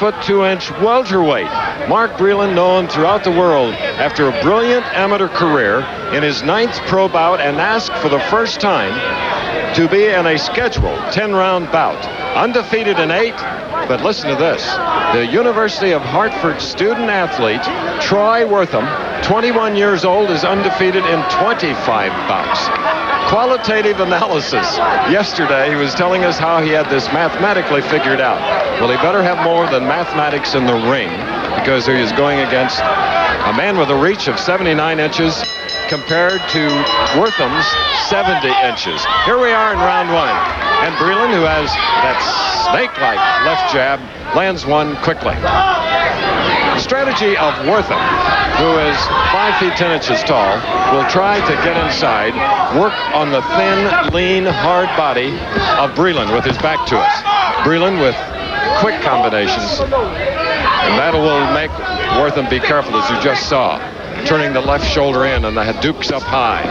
6'2" welterweight. Mark Breland, known throughout the world after a brilliant amateur career, in his 9th pro bout, and asked for the first time to be in a scheduled 10-round bout. Undefeated in 8, but listen to this. The University of Hartford student athlete, Troy Wortham, 21 years old, is undefeated in 25 bouts. Qualitative analysis. Yesterday, he was telling us how he had this mathematically figured out. Well, he better have more than mathematics in the ring, because he is going against a man with a reach of 79 inches compared to Wortham's 70 inches. Here we are in round 1. And Breland, who has that snake-like left jab, lands one quickly. The strategy of Wortham, who is 5 feet 10 inches tall, will try to get inside, work on the thin, lean, hard body of Breland with his back to us. Breland with quick combinations, and that will make Wortham be careful, as you just saw, turning the left shoulder in and the Hadoukes up high.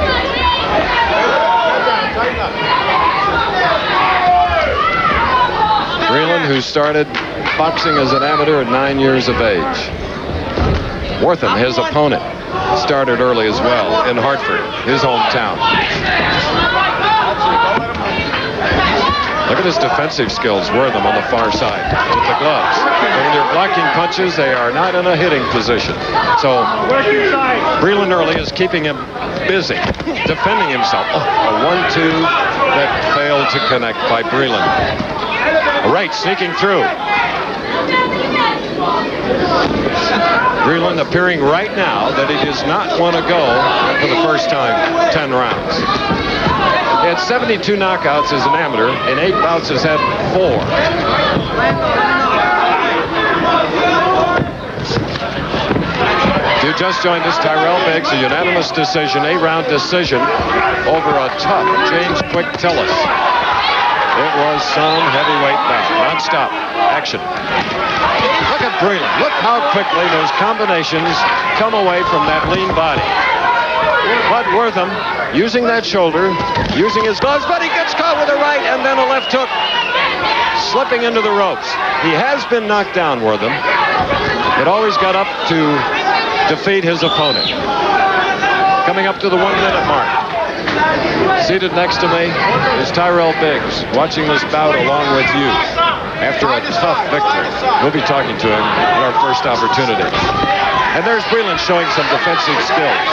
Breland, who started boxing as an amateur at 9 years of age. Wortham, his opponent, started early as well in Hartford, his hometown. Look at his defensive skills, Wortham on the far side with the gloves. But when they're blocking punches, they are not in a hitting position. So Breland early is keeping him busy, defending himself. Oh, a 1-2 that failed to connect by Breland. Right, sneaking through. Breland appearing right now that he does not want to go for the first time 10 rounds. He had 72 knockouts as an amateur. In 8 bouts has had 4. If you just joined us, Tyrell Biggs, a unanimous decision, 8-round decision over a tough James Quick Tillis. It was some heavyweight bout, non-stop action. Look at Breland. Look how quickly those combinations come away from that lean body. But Wortham, using that shoulder, using his gloves, but he gets caught with a right and then a left hook, slipping into the ropes. He has been knocked down, Wortham, but always got up to defeat his opponent. Coming up to the 1-minute mark. Seated next to me is Tyrell Biggs, watching this bout along with you. After a tough victory, we'll be talking to him at our first opportunity. And there's Breland showing some defensive skills,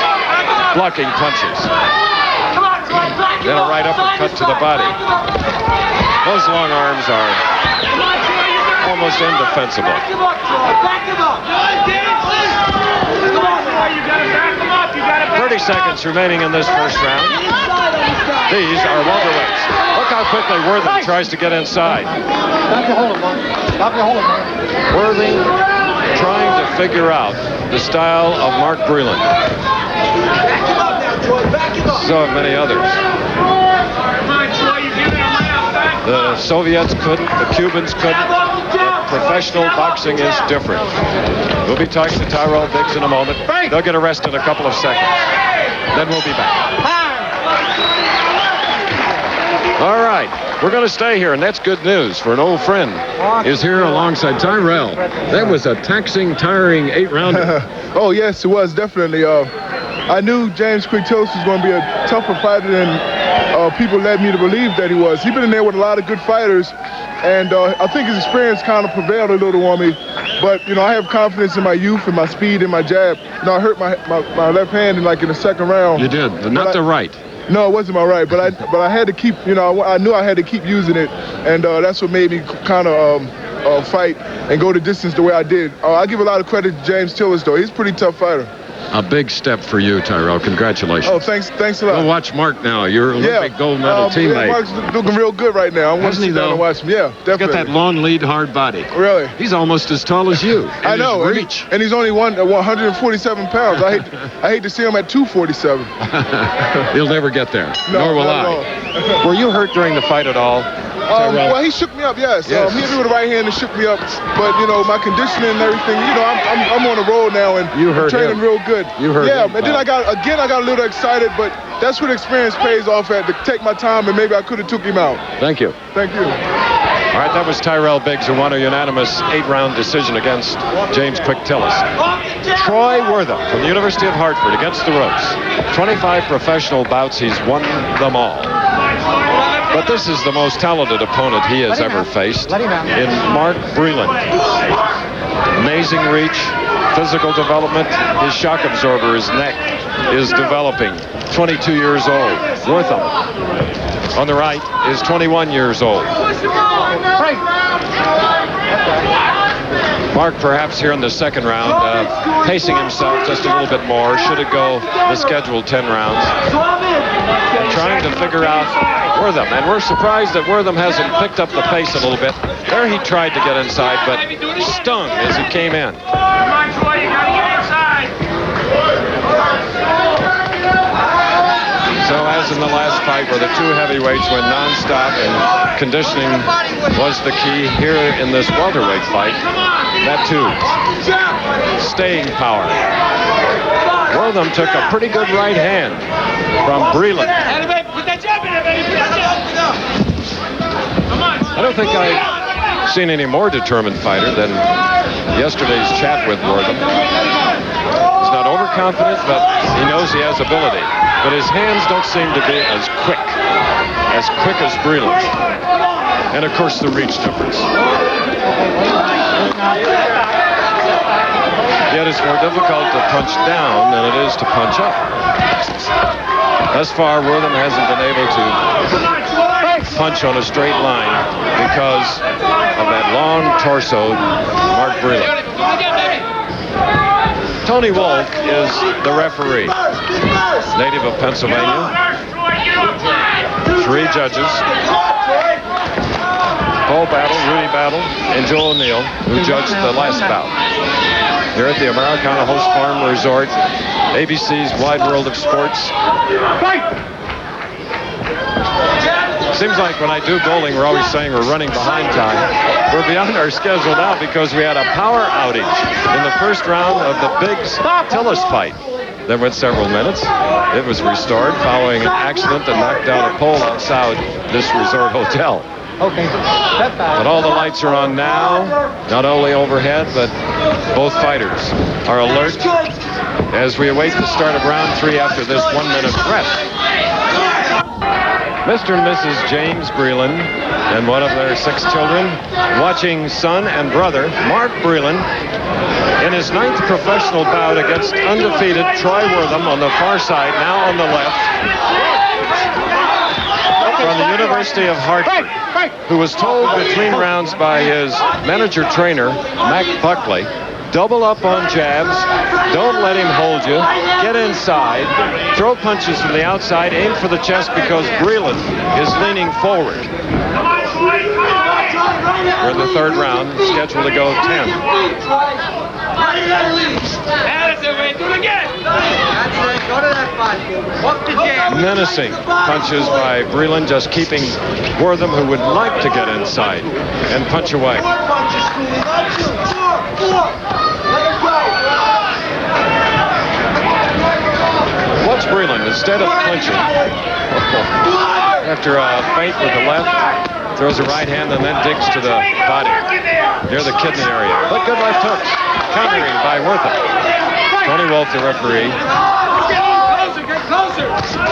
blocking punches. Then a right uppercut to the body. Those long arms are almost indefensible. 30 seconds remaining in this first round. These are welterweights. Look how quickly Wortham tries to get inside. Wortham trying to figure out the style of Mark Breland. So have many others. The Soviets couldn't, the Cubans couldn't. But professional boxing is different. We'll be talking to Tyrell Biggs in a moment. They'll get arrested in a couple of seconds. Then we'll be back. All right, we're going to stay here, and that's good news for an old friend is here alongside Tyrell. That was a taxing, tiring 8-rounder. Oh, yes, it was, definitely. I knew James Quick Tillis was going to be a tougher fighter than people led me to believe that he was. He's been in there with a lot of good fighters, and I think his experience kind of prevailed a little on me. But, you know, I have confidence in my youth and my speed and my jab. You know, I hurt my left hand in the 2nd round. You did, but not the right. No, it wasn't my right, but I had to keep, you know, I knew I had to keep using it, and that's what made me kind of fight and go the distance the way I did. I give a lot of credit to James Tillis, though. He's a pretty tough fighter. A big step for you, Tyrell. Congratulations. Oh, thanks a lot. Go watch Mark now. Your Olympic gold medal teammate. Yeah, Mark's looking real good right now. I want to sit down and watch him. Yeah, definitely. He's got that long lead, hard body. Really? He's almost as tall as you. I know. His reach. And he's only 147 pounds. I hate to see him at 247. He'll never get there. No, nor will I. Were you hurt during the fight at all? Well, he shook me up, yes. He hit me with the right hand and shook me up. But, you know, my conditioning and everything, you know, I'm on the road now and I'm training real good. You heard him. And then I got a little excited, but that's what experience pays off at, to take my time, and maybe I could have took him out. Thank you. Thank you. All right, that was Tyrell Biggs, who won a unanimous 8-round decision against James Quick Tillis. Troy Wortham from the University of Hartford against the ropes. 25 professional bouts, he's won them all. But this is the most talented opponent he has ever faced in Mark Breland. Amazing reach, physical development. His shock absorber, his neck, is developing. 22 years old. Wortham, on the right, is 21 years old. Mark, perhaps here in the second round, pacing himself just a little bit more. Should it go the scheduled 10 rounds? And trying to figure out Wortham. And we're surprised that Wortham hasn't picked up the pace a little bit. There he tried to get inside, but stung as he came in. So as in the last fight where the two heavyweights went nonstop and conditioning was the key, here in this welterweight fight, that too, staying power. Wortham took a pretty good right hand from Breland. I don't think I've seen any more determined fighter than yesterday's chat with Wortham. He's not overconfident, but he knows he has ability. But his hands don't seem to be as quick as Breland. And of course the reach difference. Yet it's more difficult to punch down than it is to punch up. Thus far, Wortham hasn't been able to punch on a straight line because of that long torso, Mark Breland. Tony Wolf is the referee, native of Pennsylvania. 3 judges. Paul Battle, Rudy Battle, and Joe O'Neill, who judged the last bout. Here at the Americana Host Farm Resort, ABC's Wide World of Sports. Seems like when I do bowling, we're always saying we're running behind time. We're beyond our schedule now because we had a power outage in the first round of the Biggs-Tillis fight. That went several minutes. It was restored following an accident that knocked down a pole outside this resort hotel. Okay. But all the lights are on now, not only overhead, but both fighters are alert as we await the start of round 3 after this 1-minute rest. Mr. and Mrs. James Breland and one of their 6 children watching son and brother Mark Breland in his 9th professional bout against undefeated Troy Wortham on the far side, now on the left, from the University of Hartford, who was told between rounds by his manager-trainer, Mac Buckley, double up on jabs, don't let him hold you, get inside, throw punches from the outside, aim for the chest because Breland is leaning forward. We're in the 3rd round, scheduled to go 10. Menacing punches by Breland, just keeping Wortham, who would like to get inside and punch away. Watch Breland, instead of punching, after a feint with the left, throws a right hand and then digs to the body near the kidney area. But good left hooks, countering by Wortham. Tony Wolf, the referee,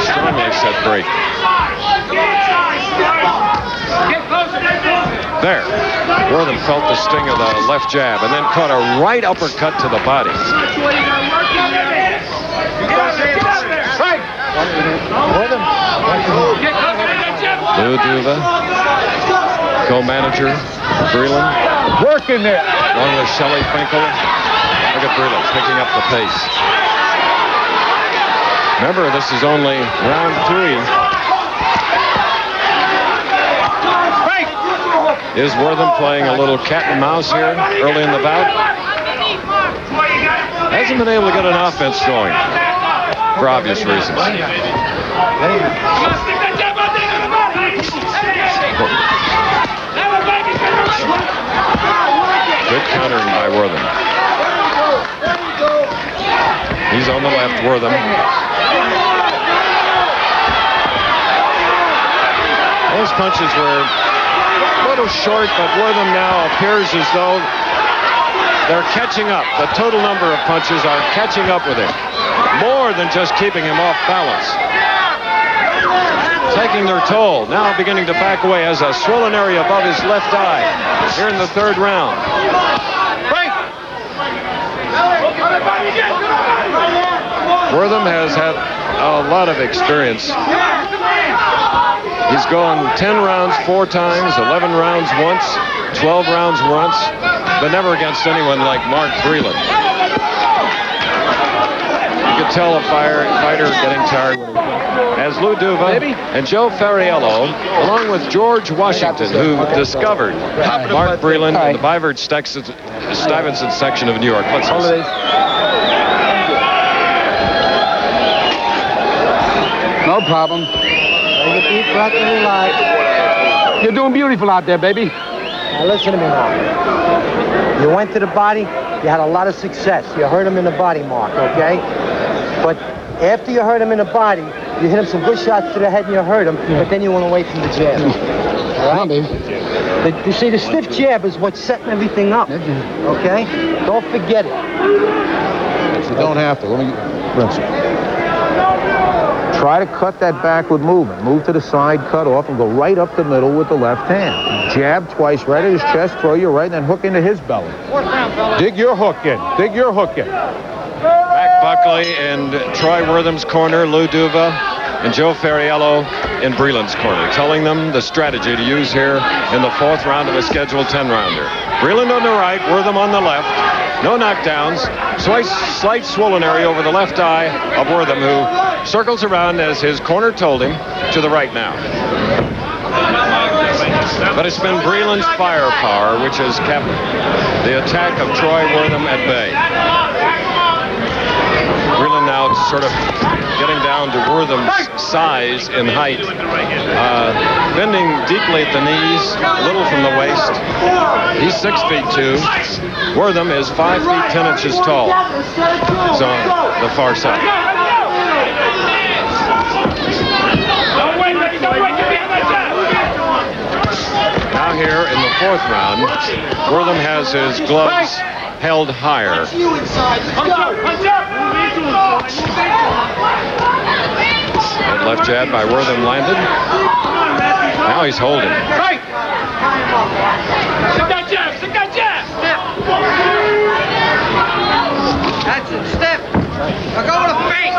strongly said break. There, Wortham felt the sting of the left jab and then caught a right uppercut to the body. Lou Duva, co-manager, Breland. Working there. Along with Shelley Finkel. Look at Breland picking up the pace. Remember, this is only round 3. Is Wortham playing a little cat and mouse here early in the bout? Hasn't been able to get an offense going for obvious reasons. Good countering by Wortham. He's on the left, Wortham. Those punches were A little short, but Wortham now appears as though they're catching up. The total number of punches are catching up with him. More than just keeping him off balance. Taking their toll. Now beginning to back away as a swollen area above his left eye. Here in the third round. Wortham has had a lot of experience. He's gone 10 rounds 4 times, 11 rounds once, 12 rounds once, but never against anyone like Mark Breland. You could tell a fighter getting tired when as Lou Duva and Joe Ferriello, along with George Washington, who discovered Mark Breland in the Bivard-Stuyvesant section of New York. Let's listen. No problem. Take a deep breath and relax. You're doing beautiful out there, baby. Now listen to me now. You went to the body, you had a lot of success. You hurt him in the body, Mark, okay? But after you hurt him in the body, you hit him some good shots to the head and you hurt him, but then you went away from the jab. All right, baby. You see, the stiff jab is what's setting everything up, okay? Don't forget it. You don't have to. Let me rinse it. Try to cut that back with movement. Move to the side, cut off, and go right up the middle with the left hand. Jab twice right at his chest, throw your right, and then hook into his belly. Dig your hook in. Dig your hook in. Mac Buckley in Troy Wortham's corner, Lou Duva and Joe Ferriello in Breland's corner, telling them the strategy to use here in the 4th round of a scheduled 10-rounder. Breland on the right, Wortham on the left. No knockdowns. Slight swollen area over the left eye of Wortham, who circles around, as his corner told him, to the right now. But it's been Breland's firepower which has kept the attack of Troy Wortham at bay. Breland now sort of getting down to Wortham's size and height. Bending deeply at the knees, a little from the waist. He's 6'2". Wortham is 5 feet 10 inches tall. He's on the far side. Now here in the 4th round, Wortham has his gloves held higher. That left jab by Wortham landed. Now he's holding. That's it, step. Now go with the face.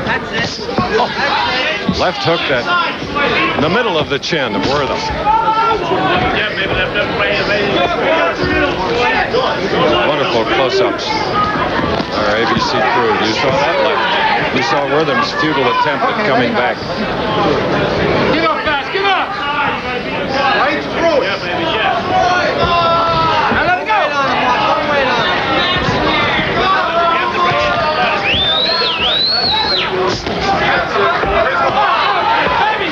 That's it. That's it. Left hook that in the middle of the chin of Wortham. Wonderful close-ups. Our ABC crew. You saw that left. You saw Wortham's futile attempt at coming back. Get up fast, get up! Right through it. Yeah, baby, yeah. Now let it go. Don't wait on it. Baby!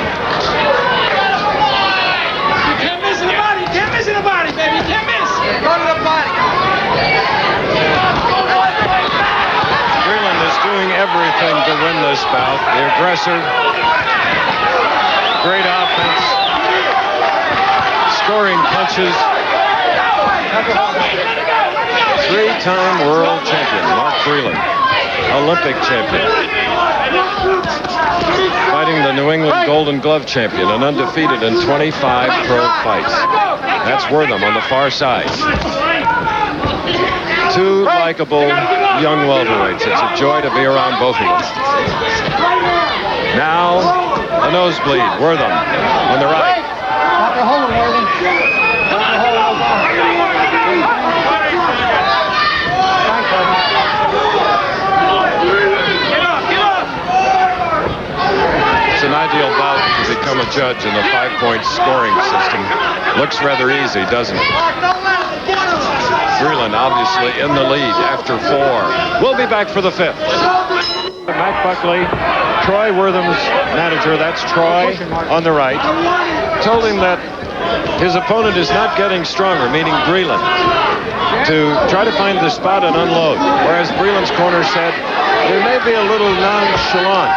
You can't miss in the body. You can't miss in the body, baby. You can't miss. Go to the body. Breland is doing everything to win this bout. The aggressor. Great offense. Scoring punches. 3-time world champion, Mark Breland. Olympic champion. Fighting the New England Golden Glove champion and undefeated in 25 pro fights. That's Wortham on the far side. 2 likable young welterweights. It's a joy to be around both of them. Now, a nosebleed. Wortham on the right. Got the hole, Wortham. It's an ideal bout to become a judge in the 5-point scoring system. Looks rather easy, doesn't it? Breland obviously in the lead after 4. We'll be back for the 5th. Mac Buckley, Troy Wortham's manager, that's Troy on the right, told him that his opponent is not getting stronger, meaning Breland, to try to find the spot and unload. Whereas Breland's corner said there may be a little nonchalant.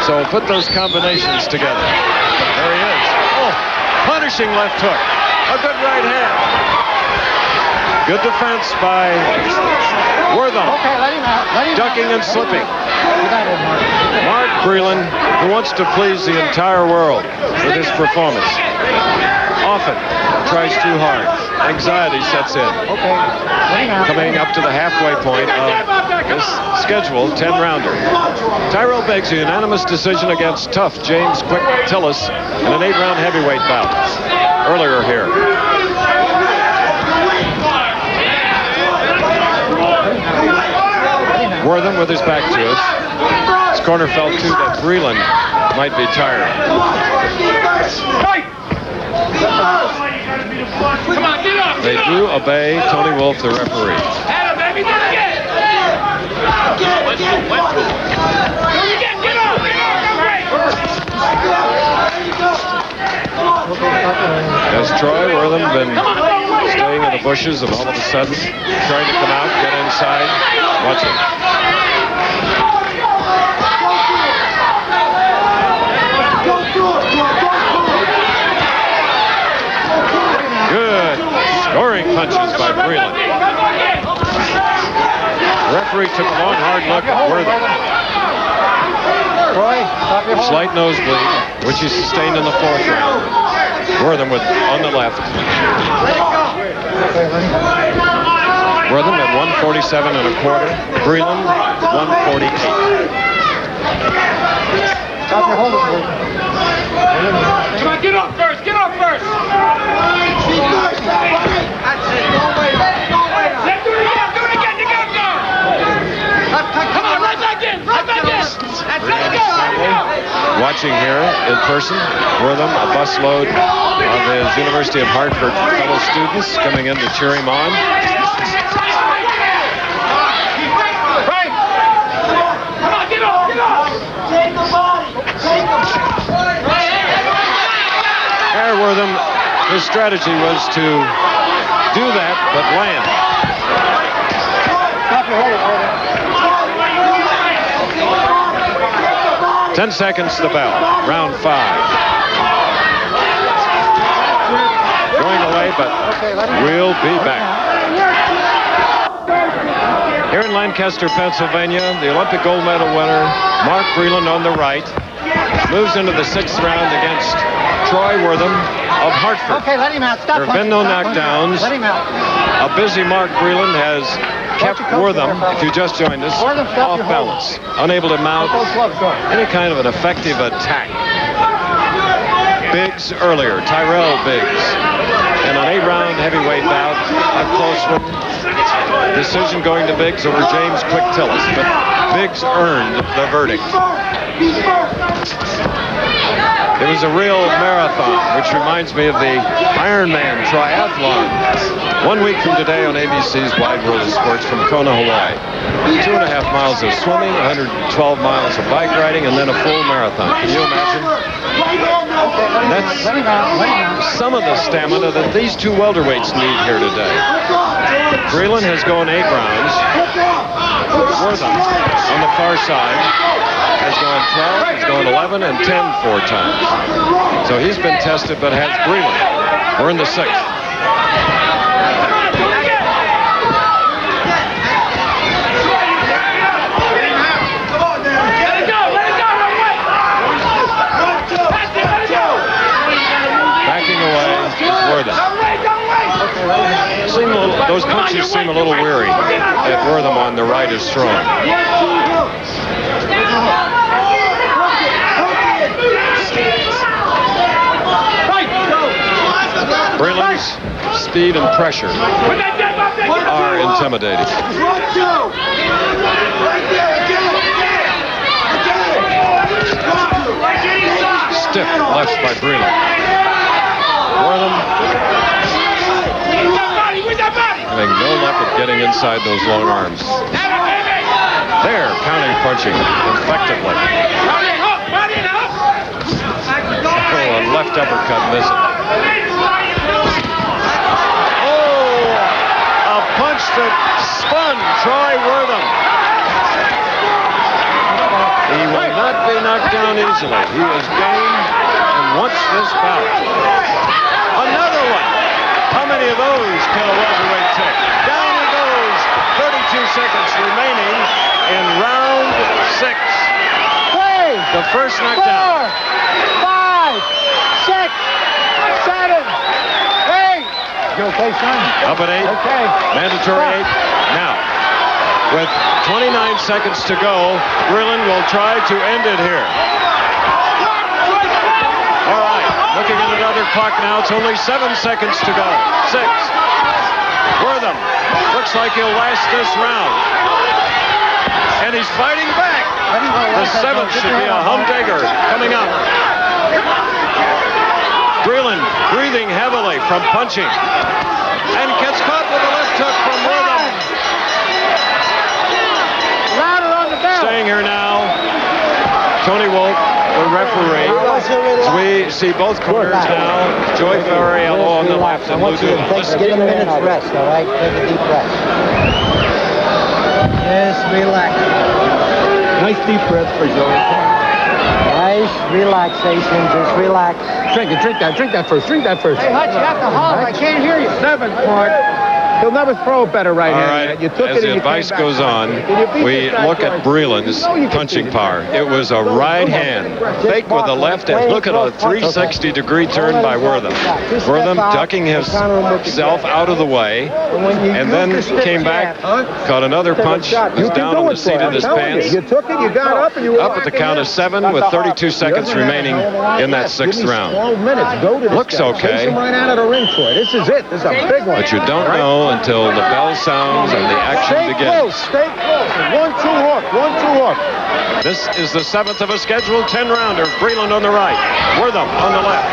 So put those combinations together. There he is. Oh, punish unleashing left hook. A good right hand. Good defense by Wortham. Okay, let him out. Let him Ducking out. and slipping. You got it, Mark. Mark Breland, who wants to please the entire world with his performance, often tries too hard. Anxiety sets in. Okay, let him out. Coming up to the halfway point of this scheduled 10-rounder. Tyrell Biggs, a unanimous decision against tough James Quick Tillis in an 8-round heavyweight bout earlier here. Wortham with his back to us. His corner felt too that Breland might be tired. Come on, get up. They do obey Tony Wolf, the referee. Adam, baby, do it again. Do it again. Get up. Has Troy Wortham been staying in the bushes and all of a sudden trying to come out, get inside? Watch him. Good scoring punches by Breland. The referee took a long, hard look at Wortham. Slight nosebleed, which he sustained in the 4th round. Wortham with on the left. Wortham at 147 and a quarter. Breland 148. Stop your hold. Come on, get up first. Get up first. That's it. Let's do it again. Do it again. You got to go. Come on, right back in. Right back in. Let's go. Watching here in person, Wortham, a busload of his University of Hartford fellow students coming in to cheer him on. Harry Wortham, his strategy was to do that, but land. Stop your hold. 10 seconds to the bell. Round 5. Going away, but we'll be back. Here in Lancaster, Pennsylvania, the Olympic gold medal winner, Mark Breland on the right, moves into the 6th round against Troy Wortham of Hartford. Okay, let him out. Stop. There have been no knockdowns. Let him out. A busy Mark Breland has kept Wortham, if you just joined us, off balance, unable to mount any kind of an effective attack. Biggs earlier, Tyrell Biggs, in an 8-round heavyweight bout, a close one. Decision going to Biggs over James Quick Tillis, but Biggs earned the verdict. It was a real marathon, which reminds me of the Ironman triathlon. 1 week from today on ABC's Wide World of Sports from Kona, Hawaii. 2.5 miles of swimming, 112 miles of bike riding, and then a full marathon. Can you imagine? That's some of the stamina that these two welterweights need here today. Breland has gone 8 rounds. Wortham on the far side has gone 12, has gone 11, and 10 4 times. So he's been tested, but has Breland. We're in the 6th. Backing away is Wortham. Those punches seem a little weary. That Wortham on the right is strong. Breland's speed and pressure are intimidating. Stiff left by Breland. Wortham having no luck at getting inside those long arms. There, counting punching effectively. Oh, a left uppercut missing. Oh, a punch that spun Troy Wortham. He will not be knocked down easily. He is game and wants this bout. How many of those can a welterweight take? Down he goes. 32 seconds remaining in round 6. 3, The first knockdown. 4, 5, 6, 7, 8. You okay, son? Up at 8. Okay. Mandatory 8. Now, with 29 seconds to go, Breland will try to end it here. All right, looking at another clock now. It's only 7 seconds to go. 6. Wortham looks like he'll last this round. And he's fighting back. The 7th should be a humdinger coming up. Breland breathing heavily from punching. And gets caught with a left hook from Wortham. Staying here now, Tony Wolf, the referee. As we see both corners now, Joy Ferriello on the left and Lou Dumas. Give him a minute's rest, all right? Take a deep breath. Just relax. Nice deep breath for Joey. Nice relaxation. Just relax. Drink that first. Hey, Hutch, you have to holler. I can't hear you. 7th part. He'll never throw a better right All hand. right, You took as it the and you advice came back goes on, we look at Breland's punching power. It was a right hand, fake with the left hand. Look at a 360-degree turn by Wortham. Wortham ducking himself out of the way, and then came back, caught another punch, was down on the seat of his pants. You took it, you got up, and you were Up at the count of 7 with 32 seconds remaining in that 6th round. 12 minutes. Go to this Looks guy. okay. Chase him right out of the ring, Troy. This is it. This is a big one. But you don't know until the bell sounds and the action begins. Stay close. 1-2 hook. 1-2 hook. This is the 7th of a scheduled 10-rounder. Breland on the right, Wortham on the left.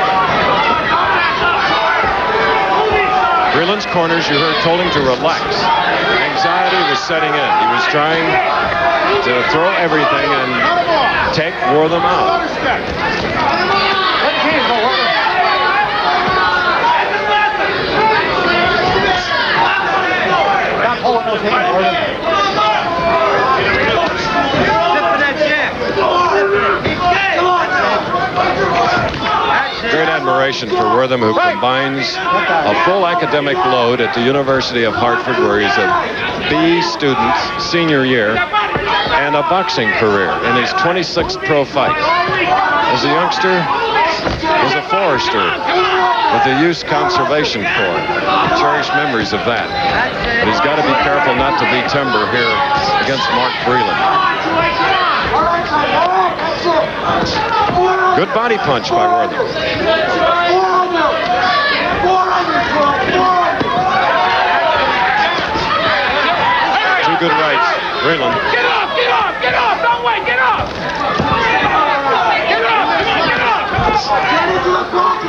Breland's corners, you heard, told him to relax. Anxiety was setting in. He was trying to throw everything and take Wortham out. Great admiration for Wortham, who combines a full academic load at the University of Hartford, where he's a B student senior year, and a boxing career in his 26th pro fight. As a youngster, he was a forester with the Youth Conservation Corps. Cherished memories of that. But he's got to be careful not to be timber here against Mark Breland. Good body punch by Wortham. Two good rights. Breland. Get off! Don't wait! Get off!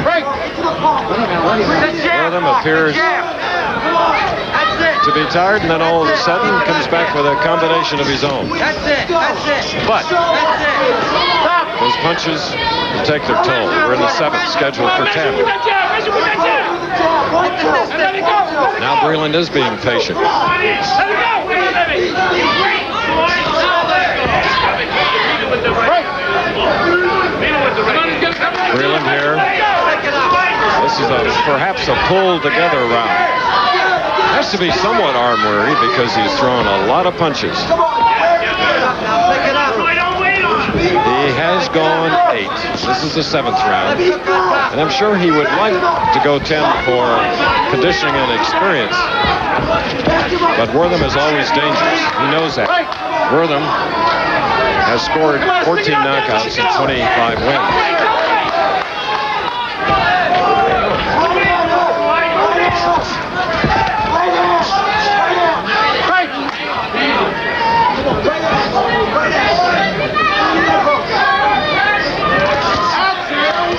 Break! Wortham appears to be tired, and then all of a sudden comes back with a combination of his own. That's it! But those punches will take their toll. We're in the 7th, scheduled for 10. Now Breland is being patient. Breland here. This is perhaps a pulled-together round. Has to be somewhat arm-weary because he's thrown a lot of punches. He has gone 8. This is the 7th round. And I'm sure he would like to go 10 for conditioning and experience. But Wortham is always dangerous. He knows that. Wortham has scored 14 knockouts and 25 wins.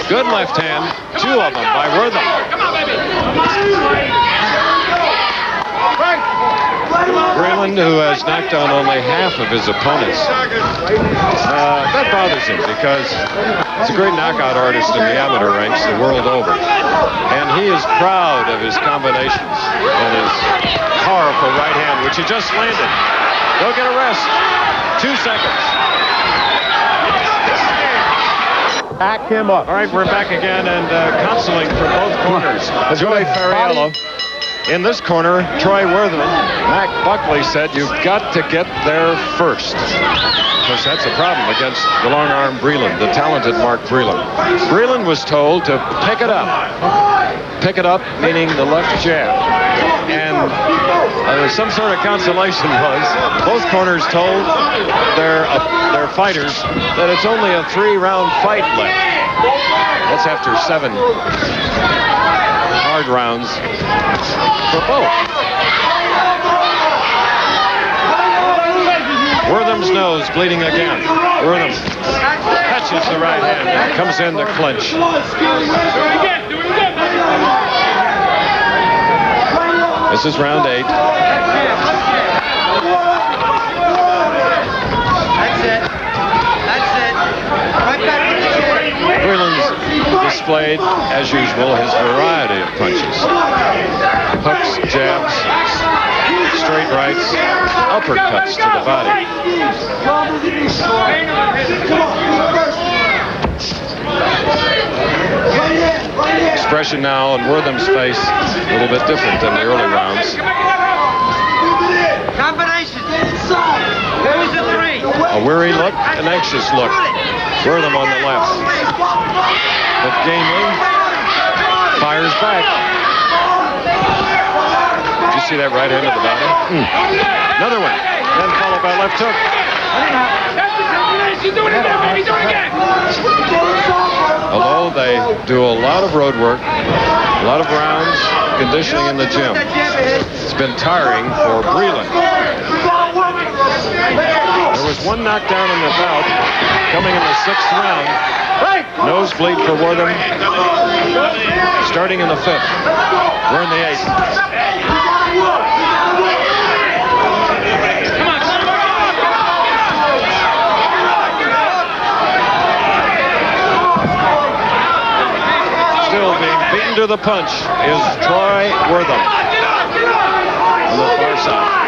Good left hand, 2 of them by Wortham. Breland, who has knocked down only half of his opponents. That bothers him because he's a great knockout artist in the amateur ranks the world over. And he is proud of his combinations and his powerful right hand, which he just landed. Go get a rest. 2 seconds. Pack him up. All right, we're back again and counseling for both corners. Joey Ferriello. In this corner, Troy Wortham. Mac Buckley said you've got to get there first. Of course, that's a problem against the long-arm Breland, the talented Mark Breland. Breland was told to pick it up. Pick it up, meaning the left jab. And some sort of consolation was both corners told their fighters that it's only a 3-round fight left. That's after 7 hard rounds for both. Wortham's nose bleeding again. Wortham catches the right hand and comes in to clinch. This is round 8. That's it. That's it. Right back to the chair. Breland's displayed, as usual, his variety of punches. Hooks, jabs, straight rights, uppercuts to the body. Expression now on Wortham's face, a little bit different than the early rounds. Combination. There was a 3. A weary look, an anxious look. Wortham on the left. But gamely fires back. Did you see that right hand of the body? Another one. Then followed by left hook. Although they do a lot of road work, a lot of rounds, conditioning in the gym, it's been tiring for Breland. There was one knockdown in the bout coming in the 6th round. Nosebleed for Wortham. Starting in the 5th. We're in the 8th. Still being beaten to the punch is Troy Wortham on the far side.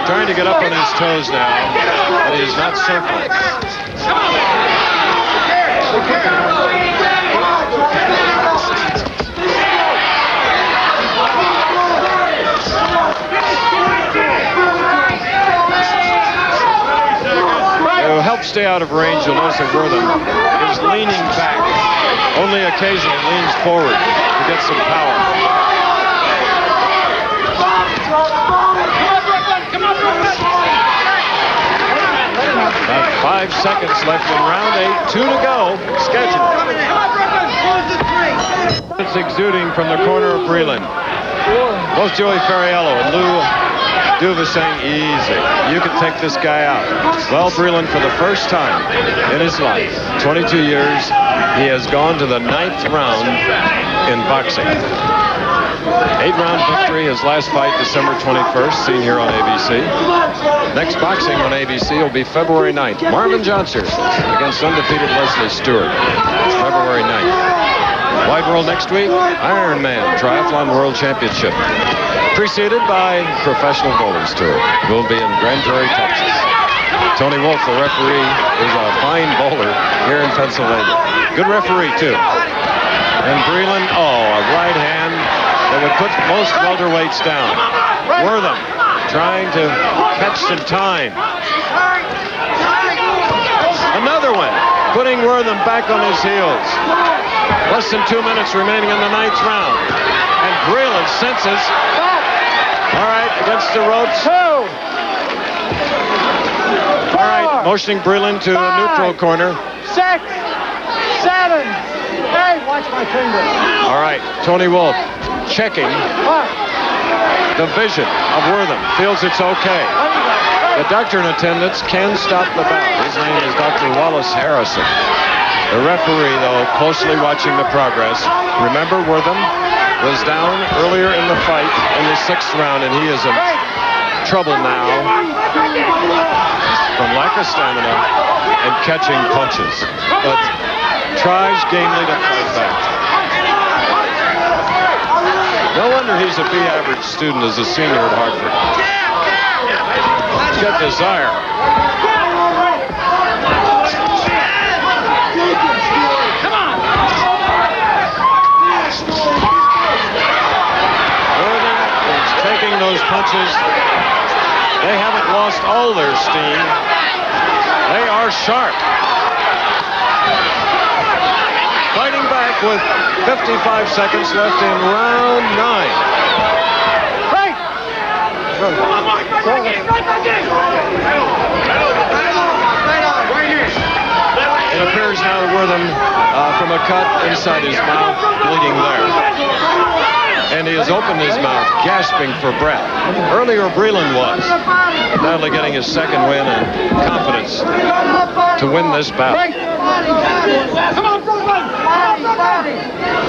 Trying to get up on his toes now, but he is not circling. To help stay out of range, you'll notice that Wortham is leaning back. Only occasionally leans forward to get some power. About 5 seconds left in round 8. 2 to go. Scheduled. It's exuding from the corner of Breland. Both Joey Ferriello and Lou Duva saying, easy, you can take this guy out. Well, Breland, for the first time in his life, 22 years, he has gone to the 9th round in boxing. 8-round victory, his last fight December 21st, seen here on ABC. Next boxing on ABC will be February 9th. Marvin Johnson against undefeated Leslie Stewart. It's February 9th. Wide World next week, Ironman Triathlon World Championship. Preceded by Professional Bowlers Tour. We'll be in Grand Prairie, Texas. Tony Wolf, the referee, is a fine bowler here in Pennsylvania. Good referee, too. And Breland, a right hand that would put most welterweights down. Wortham trying to catch some time. Another one, putting Wortham back on his heels. Less than 2 minutes remaining in the 9th round. And Breland senses. All right, against the ropes. 2. All right, motioning Breland to the neutral corner. 6, 7. Hey, watch my fingers. All right, Tony Wolf checking the vision of Wortham. Feels it's okay. The doctor in attendance can stop the bout. His name is Dr. Wallace Harrison. The referee, though, closely watching the progress. Remember, Wortham was down earlier in the fight in the 6th round, and he is in trouble now from lack of stamina and catching punches, but tries gamely to fight back. No wonder he's a B-average student as a senior at Hartford. He's got desire. those punches. They haven't lost all their steam. They are sharp. Fighting back with 55 seconds left in round 9. Right! Come on, Mark! Right back in! Right back in! It appears now that Wortham, from a cut inside his mouth, bleeding there. And he has opened his mouth, gasping for breath. Earlier, Breland was. Finally getting his second win and confidence to win this bout.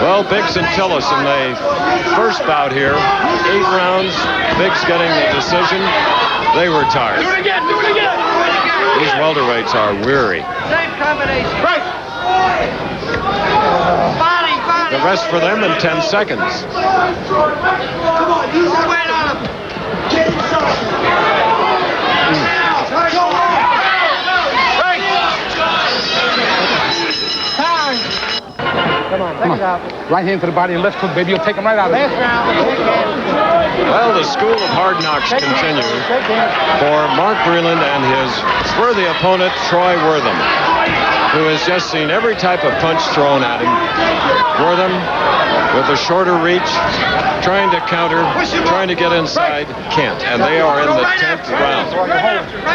Well, Biggs and Tillis in the first bout here. 8 rounds. Biggs getting the decision. They were tired. Do it again! Do it again! These welterweights are weary. Same combination. Right! Body, body! The rest for them in 10 seconds. Come on, use your weight on him! Get inside! Right! Time! Come on, take it out. Right hand to the body and left hook, baby. You'll take him right out of Last it. round, take hands. Well, the school of hard knocks continues for Mark Breland and his worthy opponent, Troy Wortham, who has just seen every type of punch thrown at him. Wortham with a shorter reach, trying to counter, trying to get inside, can't. And they are in the 10th round.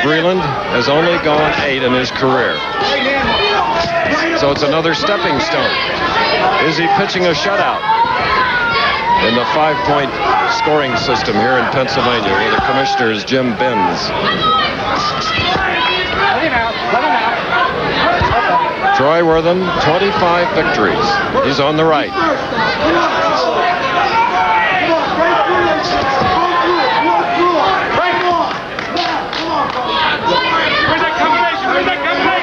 Breland has only gone 8 in his career. So it's another stepping stone. Is he pitching a shutout in the 5-point scoring system here in Pennsylvania, where the commissioner is Jim Benz? Let him out. Let him out. Troy Wortham, 25 victories. He's on the right. Where's that combination? Where's that combination?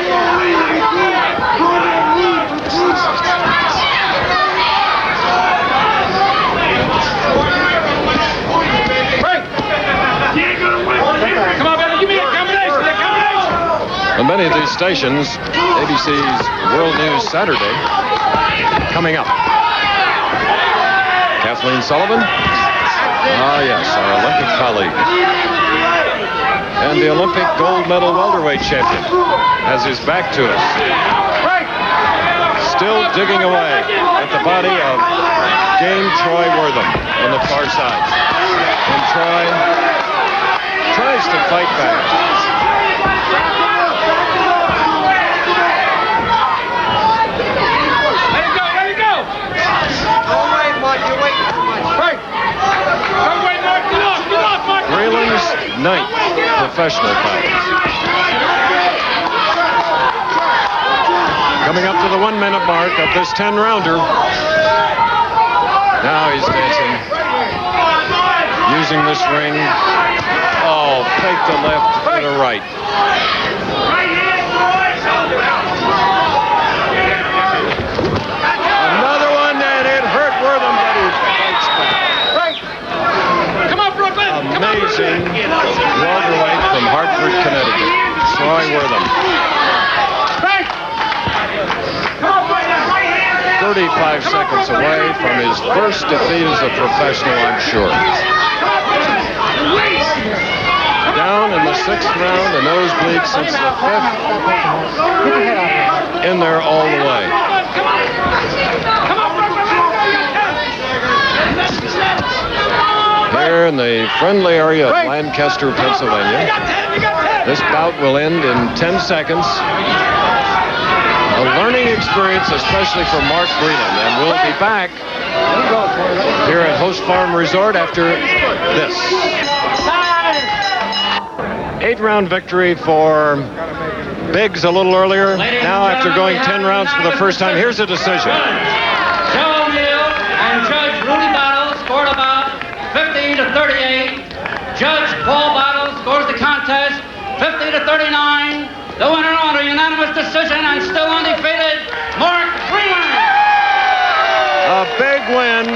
Come on, baby, give me that combination, that combination! On many of these stations, ABC's World News Saturday, coming up. Kathleen Sullivan. Ah, yes, our Olympic colleague. And the Olympic gold medal welterweight champion has his back to us. Still digging away at the body of Game Troy Wortham on the far side. And Troy tries to fight back. Let it go, let it go! Don't wait, Mark, you're waiting too much. Right! Don't wait, Mark, get off, Mark! Breland's 9th professional fight. Coming up to the 1-minute mark of this 10-rounder. Now he's dancing. Using this ring. Oh, fake to left to the right. Another one, and it hurt Wortham, but he fights back. Come on, Brooklyn! Amazing welterweight from Hartford, Connecticut. Troy Wortham. 35 seconds away from his first defeat as a professional, I'm sure. Down in the 6th round, a nosebleed since the 5th. In there all the way. Here in the friendly area of Lancaster, Pennsylvania. This bout will end in 10 seconds. A learning experience, especially for Mark Breland, and we'll be back here at Host Farm Resort after this. 8-round victory for Biggs a little earlier. Now, after going 10 rounds for the first time, here's a decision. Joe Neal and Judge Rudy Bottle scored about 50-38. Judge Paul Bottle scores the contest 50-39. The winner on a unanimous decision and still undefeated, Mark Breland. A big win,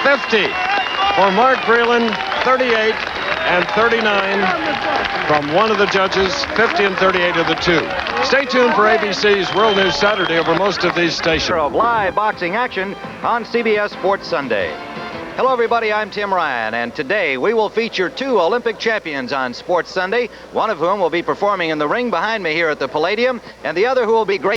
50 for Mark Breland, 38 and 39 from one of the judges, 50 and 38 of the two. Stay tuned for ABC's World News Saturday over most of these stations. Of live boxing action on CBS Sports Sunday. Hello, everybody. I'm Tim Ryan, and today we will feature 2 Olympic champions on Sports Sunday, one of whom will be performing in the ring behind me here at the Palladium, and the other who will be great.